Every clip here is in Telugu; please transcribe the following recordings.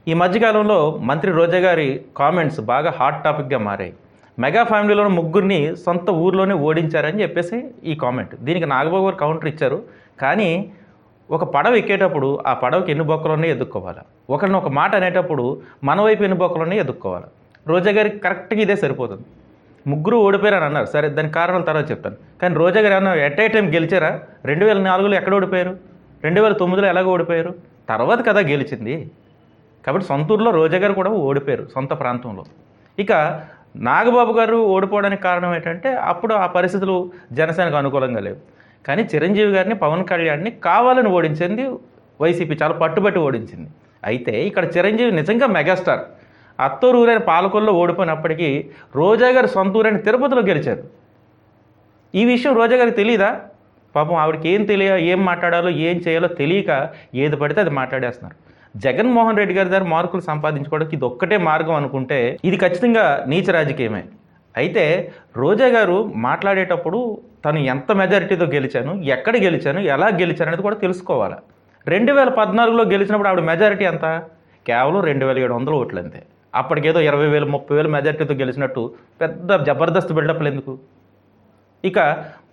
ఈ మధ్యకాలంలో మంత్రి రోజా గారి కామెంట్స్ బాగా హాట్ టాపిక్గా మారాయి. మెగా ఫ్యామిలీలోని ముగ్గురిని సొంత ఊర్లోనే ఓడించారని చెప్పేసి ఈ కామెంట్. దీనికి నాగబాబు గారు కౌంటర్ ఇచ్చారు. కానీ ఒక పడవ ఎక్కేటప్పుడు ఆ పడవకి ఎన్ని బొక్కలున్నా ఎదుక్కోవాలి. ఒకరిని ఒక మాట అనేటప్పుడు మన వైపు ఎన్ని బొక్కలున్నా ఎదుక్కోవాలి. రోజా గారికి కరెక్ట్గా ఇదే సరిపోతుంది. ముగ్గురు ఓడిపోయారని అన్నారు. సరే, దానికి కారణాల తర్వాత చెప్తాను. కానీ రోజా గారు ఏమన్నా ఎట్ ఏ టైం గెలిచారా? 2004లో ఎక్కడ ఓడిపోయారు? 2009లో ఎలాగో ఓడిపోయారు? తర్వాత కదా గెలిచింది. కాబట్టి సొంతూరులో రోజా గారు కూడా ఓడిపోయారు, సొంత ప్రాంతంలో. ఇక నాగబాబు గారు ఓడిపోవడానికి కారణం ఏంటంటే అప్పుడు ఆ పరిస్థితులు జనసేనకు అనుకూలంగా లేవు. కానీ చిరంజీవి గారిని, పవన్ కళ్యాణ్ని కావాలని ఓడించింది వైసీపీ, చాలా పట్టుబట్టి ఓడించింది. అయితే ఇక్కడ చిరంజీవి నిజంగా మెగాస్టార్. అత్తూరు ఊరైన పాలకొల్లో ఓడిపోయినప్పటికీ రోజా గారు సొంత ఊరైన తిరుపతిలో గెలిచారు. ఈ విషయం రోజా గారికి తెలియదా? పాపం ఆవిడకి ఏం మాట్లాడాలో ఏం చేయాలో తెలియక ఏది పడితే అది మాట్లాడేస్తున్నారు. జగన్మోహన్ రెడ్డి గారి దగ్గర మార్కులు సంపాదించుకోవడానికి ఇది ఒక్కటే మార్గం అనుకుంటే ఇది ఖచ్చితంగా నీచ రాజకీయమే. అయితే రోజా గారు మాట్లాడేటప్పుడు తను ఎంత మెజారిటీతో గెలిచాను, ఎక్కడ గెలిచాను, ఎలా గెలిచాను అనేది కూడా తెలుసుకోవాలి. 2014లో గెలిచినప్పుడు ఆవిడ మెజారిటీ ఎంత? కేవలం 2700 ఓట్లు అంతే. అప్పటికేదో 20,000 30,000 మెజారిటీతో గెలిచినట్టు పెద్ద జబర్దస్త్ బిల్డప్లు ఎందుకు? ఇక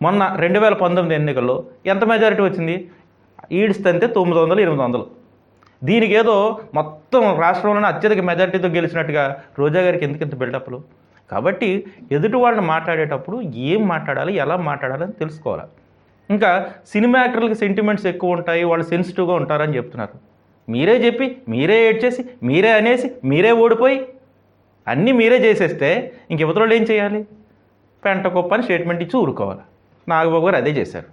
మొన్న 2019 ఎన్నికల్లో ఎంత మెజారిటీ వచ్చింది? ఈడ్స్తంతే 900 800. దీనికి ఏదో మొత్తం రాష్ట్రంలోనే అత్యధిక మెజారిటీతో గెలిచినట్టుగా రోజా గారికి ఎందుకు ఇంత బిల్డప్లు? కాబట్టి ఎదుటి వాళ్ళని మాట్లాడేటప్పుడు ఏం మాట్లాడాలి, ఎలా మాట్లాడాలి అని తెలుసుకోవాలి. ఇంకా సినిమా యాక్టర్లకి సెంటిమెంట్స్ ఎక్కువ ఉంటాయి, వాళ్ళు సెన్సిటివ్గా ఉంటారని చెప్తున్నారు. మీరే చెప్పి, మీరే ఏడ్చేసి, మీరే అనేసి, మీరే ఓడిపోయి అన్నీ మీరే చేసేస్తే ఇంక యువతలో ఏం చేయాలి? పెంట గొప్ప అని స్టేట్మెంట్ ఇచ్చి ఊరుకోవాలి. నాగబాబు గారు అదే చేశారు.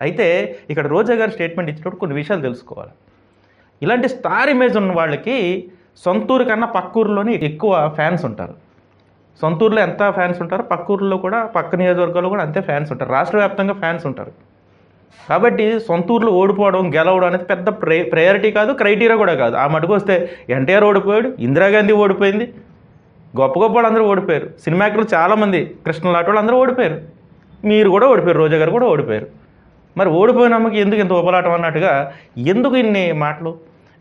అయితే ఇక్కడ రోజా గారు స్టేట్మెంట్ ఇచ్చినప్పుడు కొన్ని విషయాలు తెలుసుకోవాలి. ఇలాంటి స్టార్ ఇమేజ్ ఉన్న వాళ్ళకి సొంతూరు కన్నా పక్కూరులోనే ఎక్కువ ఫ్యాన్స్ ఉంటారు. సొంతూరులో ఎంత ఫ్యాన్స్ ఉంటారో పక్కూరులో కూడా, పక్క నియోజకవర్గాల్లో కూడా అంతే ఫ్యాన్స్ ఉంటారు. రాష్ట్ర వ్యాప్తంగా ఫ్యాన్స్ ఉంటారు. కాబట్టి సొంతూరులో ఓడిపోవడం, గెలవడం అనేది పెద్ద ప్రయారిటీ కాదు, క్రైటీరియా కూడా కాదు. ఆ మటుకు వస్తే ఎన్టీఆర్ ఓడిపోయాడు, ఇందిరాగాంధీ ఓడిపోయింది, గొప్ప గొప్ప వాళ్ళు అందరూ ఓడిపోయారు. సినిమా యాక్టర్లు చాలామంది, కృష్ణ లాంటి వాళ్ళు అందరూ ఓడిపోయారు. మీరు కూడా ఓడిపోయారు, రోజా గారు కూడా ఓడిపోయారు. మరి ఓడిపోయినామకి ఎందుకు ఇంత ఉపలాటం అన్నట్టుగా ఎందుకు ఇన్ని మాటలు?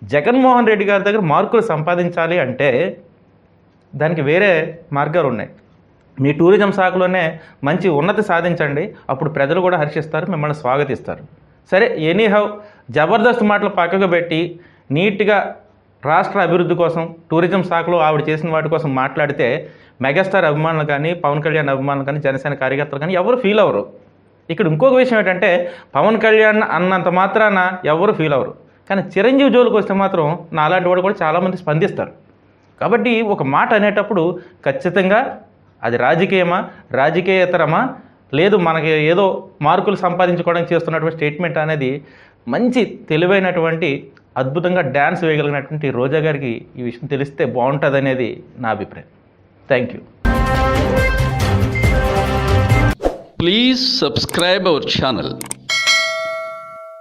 జగన్మోహన్ రెడ్డి గారి దగ్గర మార్కులు సంపాదించాలి అంటే దానికి వేరే మార్గాలు ఉన్నాయి. మీ టూరిజం శాఖలోనే మంచి ఉన్నతి సాధించండి, అప్పుడు ప్రజలు కూడా హర్షిస్తారు, మిమ్మల్ని స్వాగతిస్తారు. సరే, ఎనీహౌ జబర్దస్త్ మాటలు పక్కకు పెట్టి నీట్గా రాష్ట్ర అభివృద్ధి కోసం టూరిజం శాఖలో ఆవిడ చేసిన వాటి కోసం మాట్లాడితే మెగాస్టార్ అభిమానులు కానీ, పవన్ కళ్యాణ్ అభిమానులు కానీ, జనసేన కార్యకర్తలు కానీ ఎవరు ఫీల్ అవ్వరు. ఇక్కడ ఇంకొక విషయం ఏంటంటే పవన్ కళ్యాణ్ అన్నంత మాత్రాన ఎవరు ఫీల్ అవ్వరు. కానీ చిరంజీవి జోలికి వస్తే మాత్రం నాలాంటి వాడు కూడా చాలామంది స్పందిస్తారు. కాబట్టి ఒక మాట అనేటప్పుడు ఖచ్చితంగా అది రాజకీయమా, రాజకీయేతరమా, లేదు మనకి ఏదో మార్కులు సంపాదించుకోవడానికి చేస్తున్నటువంటి స్టేట్మెంట్ అనేది మంచి తెలివైనటువంటి, అద్భుతంగా డ్యాన్స్ వేయగలిగినటువంటి రోజా గారికి ఈ విషయం తెలిస్తే బాగుంటుంది అనేది నా అభిప్రాయం. Thank you. Please subscribe our channel.